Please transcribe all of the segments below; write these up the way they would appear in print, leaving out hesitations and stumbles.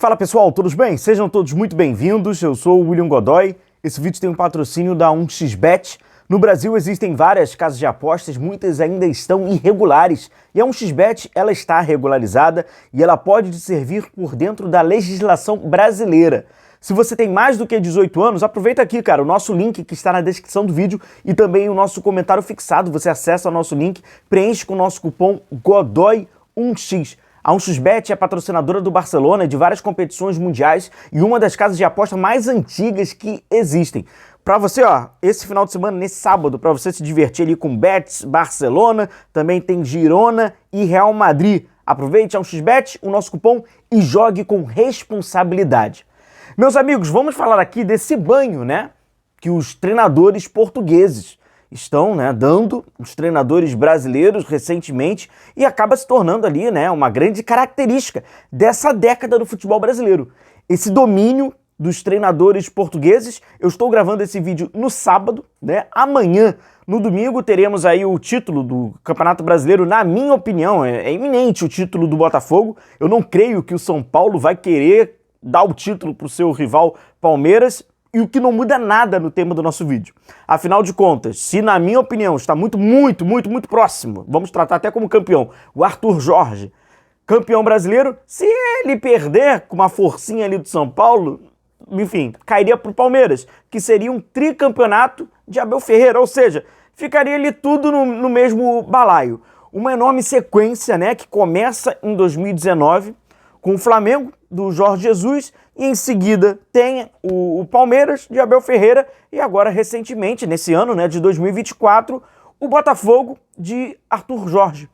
Fala pessoal, todos bem? Sejam todos muito bem-vindos, eu sou o William Godoy. Esse vídeo tem um patrocínio da 1xBet. No Brasil existem várias casas de apostas, muitas ainda estão irregulares. E a 1xBet, ela está regularizada e ela pode te servir por dentro da legislação brasileira. Se você tem mais do que 18 anos, aproveita aqui, cara, o nosso link que está na descrição do vídeo e também o nosso comentário fixado. Você acessa o nosso link, preenche com o nosso cupom GODOY1x. A 1xBet é patrocinadora do Barcelona e de várias competições mundiais e uma das casas de aposta mais antigas que existem. Para você, esse final de semana, nesse sábado, para você se divertir ali com Betis, Barcelona, também tem Girona e Real Madrid. Aproveite a 1xBet, o nosso cupom e jogue com responsabilidade. Meus amigos, vamos falar aqui desse banho, que os treinadores portugueses estão, dando os treinadores brasileiros recentemente e acaba se tornando ali, uma grande característica dessa década do futebol brasileiro. Esse domínio dos treinadores portugueses. Eu estou gravando esse vídeo no sábado, Amanhã, no domingo, teremos aí o título do Campeonato Brasileiro. Na minha opinião, é iminente o título do Botafogo. Eu não creio que o São Paulo vai querer dar o título para o seu rival Palmeiras. E o que não muda nada no tema do nosso vídeo. Afinal de contas, se na minha opinião está muito próximo, vamos tratar até como campeão, o Arthur Jorge, campeão brasileiro, se ele perder com uma forcinha ali do São Paulo, enfim, cairia para o Palmeiras, que seria um tricampeonato de Abel Ferreira, ou seja, ficaria ali tudo no mesmo balaio. Uma enorme sequência, que começa em 2019, com o Flamengo, do Jorge Jesus, e em seguida tem o Palmeiras, de Abel Ferreira, e agora, recentemente, nesse ano, de 2024, o Botafogo, de Arthur Jorge.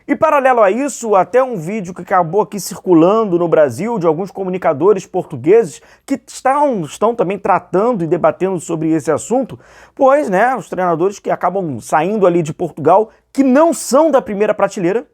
E paralelo a isso, até um vídeo que acabou aqui circulando no Brasil, de alguns comunicadores portugueses, que estão também tratando e debatendo sobre esse assunto, pois, os treinadores que acabam saindo ali de Portugal, que não são da primeira prateleira,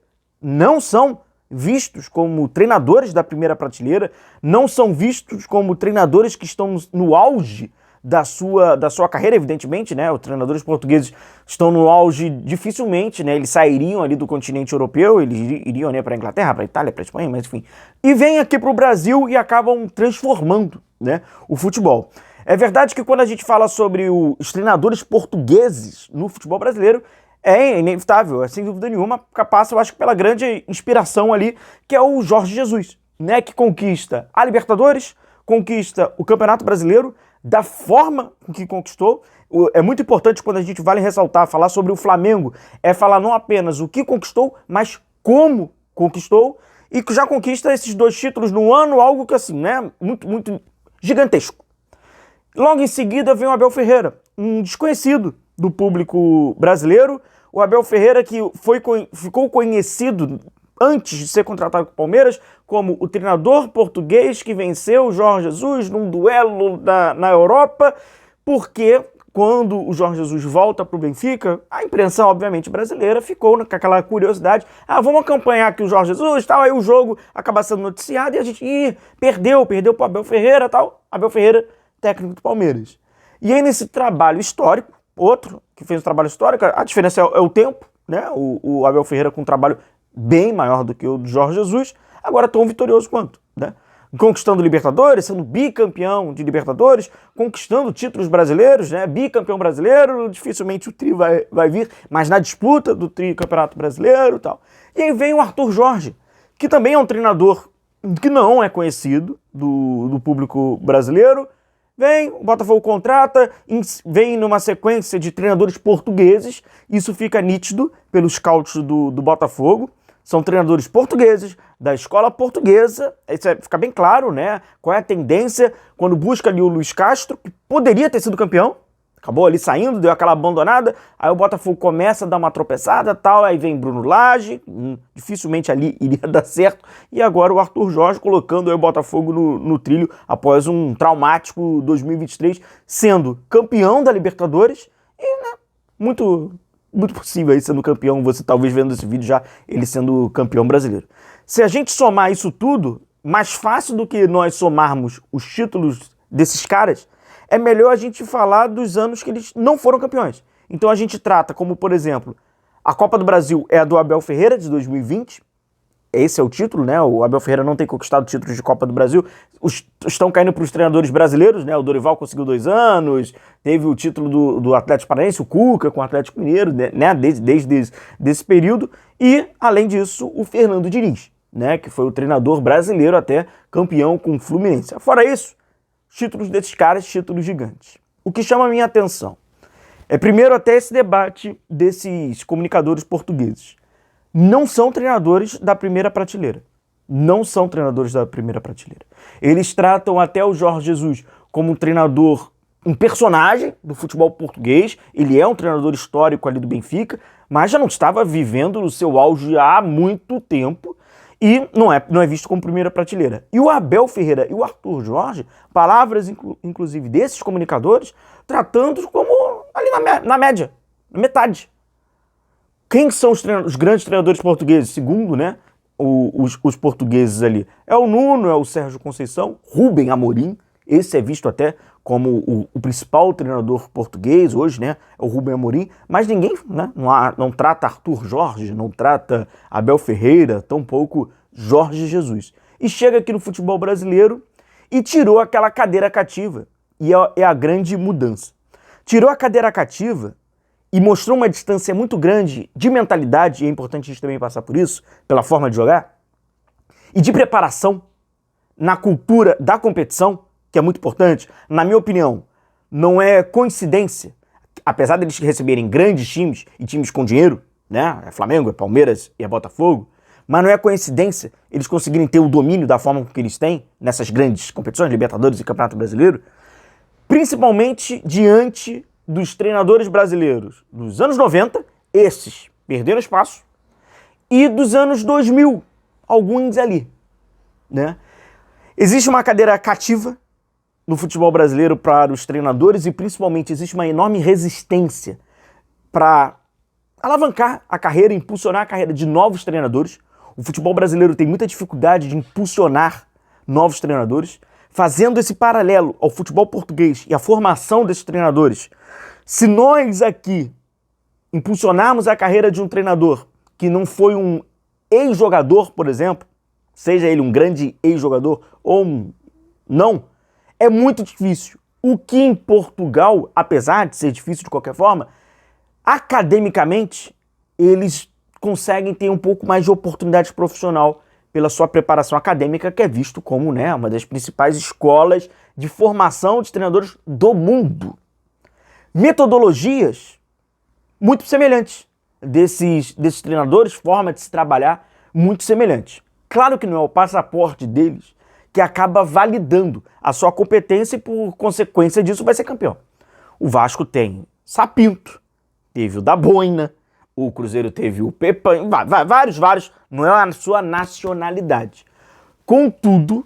não são vistos como treinadores da primeira prateleira, não são vistos como treinadores que estão no auge da sua carreira, evidentemente, os treinadores portugueses estão no auge dificilmente, eles sairiam ali do continente europeu, eles iriam para a Inglaterra, para a Itália, para a Espanha, mas enfim, e vêm aqui para o Brasil e acabam transformando, o futebol. É verdade que quando a gente fala sobre os treinadores portugueses no futebol brasileiro, é inevitável, sem dúvida nenhuma, passa, eu acho que pela grande inspiração ali, que é o Jorge Jesus, que conquista a Libertadores, conquista o Campeonato Brasileiro, da forma que conquistou. É muito importante quando a gente vale ressaltar, falar sobre o Flamengo, é falar não apenas o que conquistou, mas como conquistou, e que já conquista esses 2 títulos no ano, algo que assim, muito gigantesco. Logo em seguida vem o Abel Ferreira, um desconhecido do público brasileiro, o Abel Ferreira que ficou conhecido antes de ser contratado com o Palmeiras como o treinador português que venceu o Jorge Jesus num duelo na Europa, porque quando o Jorge Jesus volta para o Benfica, a imprensa, obviamente, brasileira ficou com aquela curiosidade, vamos acompanhar aqui o Jorge Jesus, aí o jogo acaba sendo noticiado e a gente perdeu para o Abel Ferreira, Abel Ferreira, técnico do Palmeiras. E aí nesse trabalho histórico, outro que fez um trabalho histórico, a diferença é o tempo, o Abel Ferreira com um trabalho bem maior do que o do Jorge Jesus, agora tão vitorioso quanto, conquistando Libertadores, sendo bicampeão de Libertadores, conquistando títulos brasileiros, bicampeão brasileiro, dificilmente o tri vai vir, mas na disputa do tricampeonato brasileiro e tal. E aí vem o Arthur Jorge, que também é um treinador que não é conhecido do público brasileiro. Vem, o Botafogo contrata, vem numa sequência de treinadores portugueses, isso fica nítido pelos scouts do Botafogo, são treinadores portugueses, da escola portuguesa, isso fica bem claro, qual é a tendência quando busca ali o Luiz Castro, que poderia ter sido campeão, acabou ali saindo, deu aquela abandonada, aí o Botafogo começa a dar uma tropeçada, aí vem Bruno Lage, dificilmente ali iria dar certo, e agora o Arthur Jorge colocando o Botafogo no trilho após um traumático 2023, sendo campeão da Libertadores e muito possível aí sendo campeão, você talvez vendo esse vídeo já ele sendo campeão brasileiro. Se a gente somar isso tudo, mais fácil do que nós somarmos os títulos desses caras, é melhor a gente falar dos anos que eles não foram campeões. Então a gente trata como, por exemplo, a Copa do Brasil é a do Abel Ferreira, de 2020, esse é o título, né? O Abel Ferreira não tem conquistado títulos de Copa do Brasil. Estão caindo para os treinadores brasileiros, né? O Dorival conseguiu 2 anos, teve o título do Atlético Paranaense, o Cuca com o Atlético Mineiro, né? Desde esse período. E, além disso, o Fernando Diniz, né? Que foi o treinador brasileiro até campeão com o Fluminense. Fora isso, títulos desses caras, títulos gigantes. O que chama a minha atenção é, primeiro, até esse debate desses comunicadores portugueses. Não são treinadores da primeira prateleira. Não são treinadores da primeira prateleira. Eles tratam até o Jorge Jesus como um treinador, um personagem do futebol português. Ele é um treinador histórico ali do Benfica, mas já não estava vivendo no seu auge há muito tempo e não é visto como primeira prateleira. E o Abel Ferreira e o Arthur Jorge, palavras inclusive desses comunicadores, tratando-os como ali na média, na metade. Quem são os grandes treinadores portugueses? Segundo, né, os portugueses ali. É o Nuno, é o Sérgio Conceição, Rubem Amorim. Esse é visto até como o principal treinador português hoje, né? É o Rubem Amorim. Mas ninguém, né, não trata Arthur Jorge, não trata Abel Ferreira, tampouco Jorge Jesus. E chega aqui no futebol brasileiro e tirou aquela cadeira cativa. E é a grande mudança. Tirou a cadeira cativa e mostrou uma distância muito grande de mentalidade, e é importante a gente também passar por isso, pela forma de jogar, e de preparação na cultura da competição, que é muito importante. Na minha opinião, não é coincidência, apesar deles receberem grandes times e times com dinheiro, né? É Flamengo, é Palmeiras e é Botafogo, mas não é coincidência eles conseguirem ter o domínio da forma que eles têm nessas grandes competições, Libertadores e Campeonato Brasileiro, principalmente diante dos treinadores brasileiros dos anos 90, esses perderam espaço, e dos anos 2000, alguns ali, né? Existe uma cadeira cativa no futebol brasileiro para os treinadores e principalmente existe uma enorme resistência para alavancar a carreira, impulsionar a carreira de novos treinadores. O futebol brasileiro tem muita dificuldade de impulsionar novos treinadores, fazendo esse paralelo ao futebol português e à formação desses treinadores. Se nós aqui impulsionarmos a carreira de um treinador que não foi um ex-jogador, por exemplo, seja ele um grande ex-jogador ou não, é muito difícil. O que em Portugal, apesar de ser difícil de qualquer forma, academicamente eles conseguem ter um pouco mais de oportunidade profissional pela sua preparação acadêmica, que é visto como, né, uma das principais escolas de formação de treinadores do mundo. Metodologias muito semelhantes desses treinadores, forma de se trabalhar muito semelhante. Claro que não é o passaporte deles que acaba validando a sua competência e, por consequência disso, vai ser campeão. O Vasco tem Sapinto, teve o da Boina, o Cruzeiro teve o Pepa, vários, não é a sua nacionalidade. Contudo,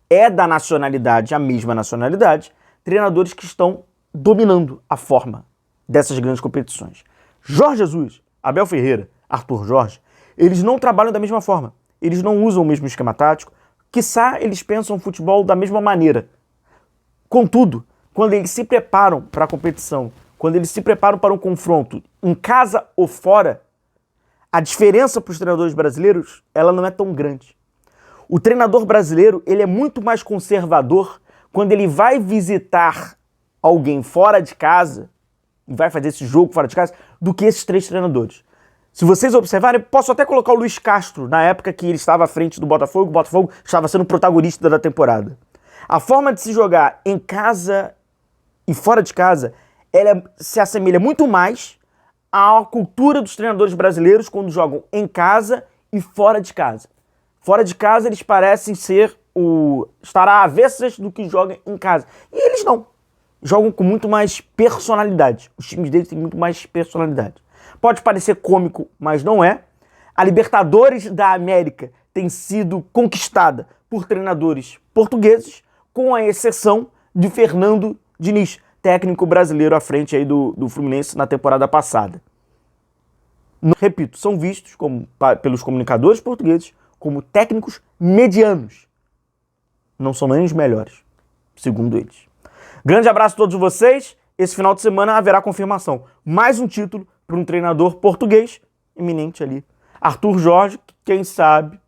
é da nacionalidade, a mesma nacionalidade, treinadores que estão dominando a forma dessas grandes competições. Jorge Jesus, Abel Ferreira, Arthur Jorge, eles não trabalham da mesma forma. Eles não usam o mesmo esquema tático. Quiçá eles pensam futebol da mesma maneira. Contudo, quando eles se preparam para a competição, quando eles se preparam para um confronto em casa ou fora, a diferença para os treinadores brasileiros, ela não é tão grande. O treinador brasileiro, ele é muito mais conservador quando ele vai visitar alguém fora de casa e vai fazer esse jogo fora de casa do que esses 3 treinadores. Se vocês observarem, posso até colocar o Luiz Castro na época que ele estava à frente do Botafogo, o Botafogo estava sendo o protagonista da temporada. A forma de se jogar em casa e fora de casa, ela se assemelha muito mais à cultura dos treinadores brasileiros quando jogam em casa e fora de casa. Fora de casa eles parecem estar a avessas do que jogam em casa. E eles não. Jogam com muito mais personalidade. Os times deles têm muito mais personalidade. Pode parecer cômico, mas não é. A Libertadores da América tem sido conquistada por treinadores portugueses, com a exceção de Fernando Diniz, técnico brasileiro à frente aí do Fluminense na temporada passada. Repito, são vistos pelos comunicadores portugueses como técnicos medianos. Não são nem os melhores, segundo eles. Grande abraço a todos vocês. Esse final de semana haverá confirmação. Mais um título para um treinador português eminente ali. Arthur Jorge, quem sabe,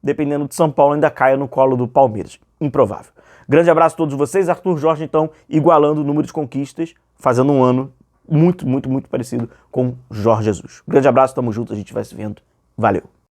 dependendo de São Paulo, ainda caia no colo do Palmeiras. Improvável. Grande abraço a todos vocês. Arthur Jorge, então, igualando o número de conquistas, fazendo um ano muito parecido com Jorge Jesus. Grande abraço, tamo junto, a gente vai se vendo. Valeu.